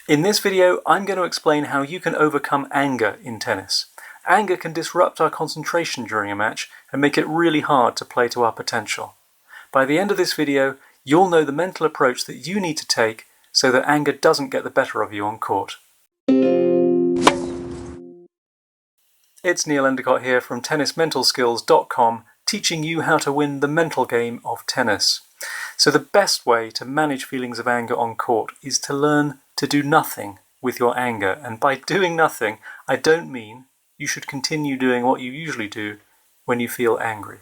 In this video, I'm going to explain how you can overcome anger in tennis. Anger can disrupt our concentration during a match and make it really hard to play to our potential. By the end of this video, you'll know the mental approach that you need to take so that anger doesn't get the better of you on court. It's Neil Endicott here from TennisMentalSkills.com, teaching you how to win the mental game of tennis. So the best way to manage feelings of anger on court is to learn to do nothing with your anger. And by doing nothing, I don't mean you should continue doing what you usually do when you feel angry.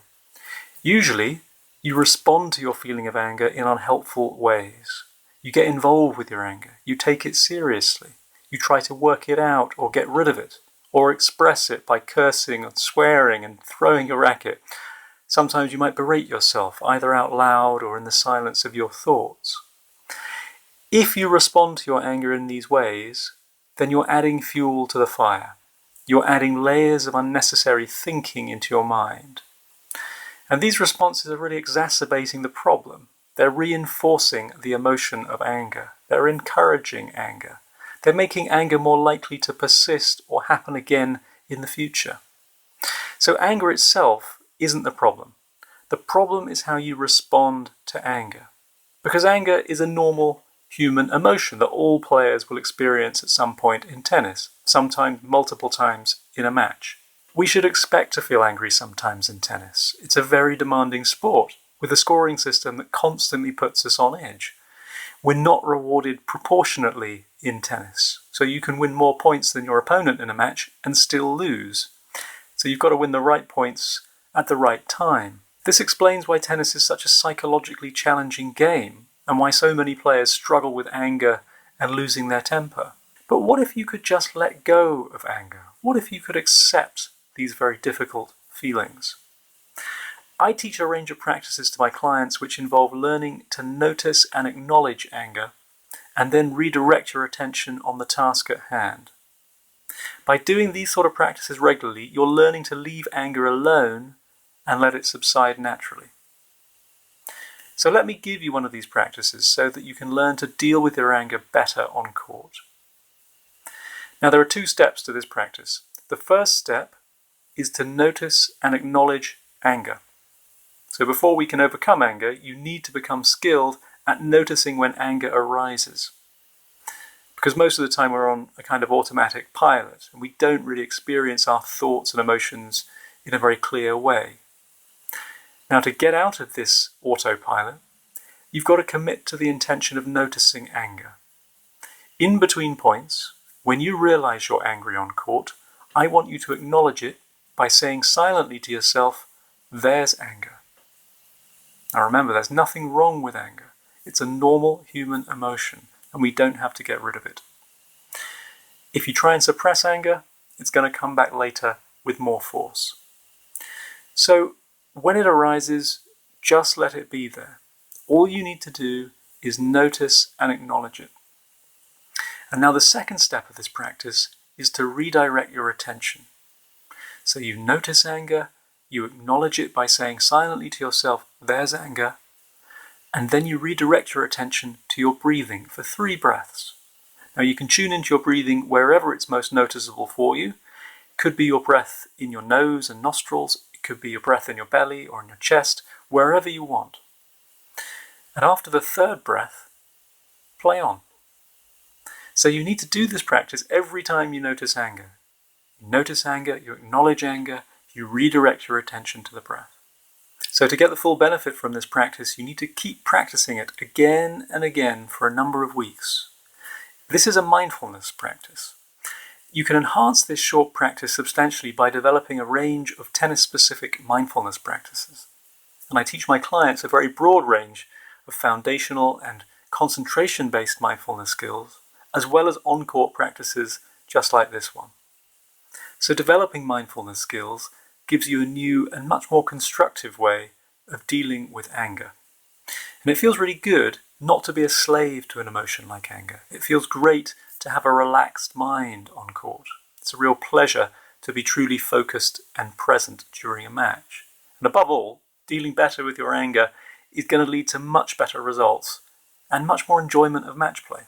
Usually, you respond to your feeling of anger in unhelpful ways. You get involved with your anger. You take it seriously. You try to work it out or get rid of it, or express it by cursing and swearing and throwing your racket. Sometimes you might berate yourself, either out loud or in the silence of your thoughts. If you respond to your anger in these ways, then you're adding fuel to the fire. You're adding layers of unnecessary thinking into your mind. And these responses are really exacerbating the problem. They're reinforcing the emotion of anger. They're encouraging anger. They're making anger more likely to persist or happen again in the future. So anger itself isn't the problem. The problem is how you respond to anger. Because anger is a normal human emotion that all players will experience at some point in tennis, sometimes multiple times in a match. We should expect to feel angry sometimes in tennis. It's a very demanding sport with a scoring system that constantly puts us on edge. We're not rewarded proportionately in tennis, so you can win more points than your opponent in a match and still lose. So you've got to win the right points at the right time. This explains why tennis is such a psychologically challenging game and why so many players struggle with anger and losing their temper. But what if you could just let go of anger? What if you could accept these very difficult feelings? I teach a range of practices to my clients which involve learning to notice and acknowledge anger and then redirect your attention on the task at hand. By doing these sort of practices regularly, you're learning to leave anger alone and let it subside naturally. So let me give you one of these practices so that you can learn to deal with your anger better on court. Now there are two steps to this practice. The first step is to notice and acknowledge anger. So before we can overcome anger, you need to become skilled at noticing when anger arises. Because most of the time we're on a kind of automatic pilot and we don't really experience our thoughts and emotions in a very clear way. Now to get out of this autopilot, you've got to commit to the intention of noticing anger. In between points, when you realize you're angry on court, I want you to acknowledge it by saying silently to yourself, "There's anger." Now remember, there's nothing wrong with anger. It's a normal human emotion, and we don't have to get rid of it. If you try and suppress anger, it's going to come back later with more force. So, when it arises, just let it be there. All you need to do is notice and acknowledge it. And now the second step of this practice is to redirect your attention. So you notice anger, you acknowledge it by saying silently to yourself, "There's anger," and then you redirect your attention to your breathing for 3 breaths. Now you can tune into your breathing wherever it's most noticeable for you. It could be your breath in your nose and nostrils, it could be your breath in your belly or in your chest, wherever you want. And after the 3rd breath, play on. So you need to do this practice every time you notice anger. You notice anger, you acknowledge anger, you redirect your attention to the breath. So to get the full benefit from this practice, you need to keep practicing it again and again for a number of weeks. This is a mindfulness practice. You can enhance this short practice substantially by developing a range of tennis-specific mindfulness practices. And I teach my clients a very broad range of foundational and concentration-based mindfulness skills, as well as on-court practices just like this one. So developing mindfulness skills gives you a new and much more constructive way of dealing with anger. And it feels really good not to be a slave to an emotion like anger. It feels great to have a relaxed mind on court. It's a real pleasure to be truly focused and present during a match. And above all, dealing better with your anger is going to lead to much better results and much more enjoyment of match play.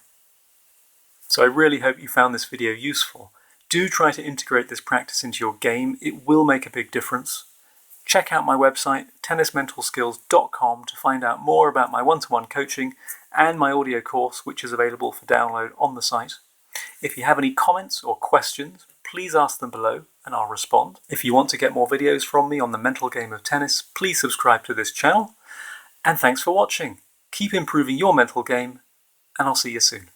So I really hope you found this video useful. Do try to integrate this practice into your game. It will make a big difference. Check out my website, tennismentalskills.com, to find out more about my one-to-one coaching and my audio course, which is available for download on the site. If you have any comments or questions, please ask them below and I'll respond. If you want to get more videos from me on the mental game of tennis, please subscribe to this channel. And thanks for watching. Keep improving your mental game, and I'll see you soon.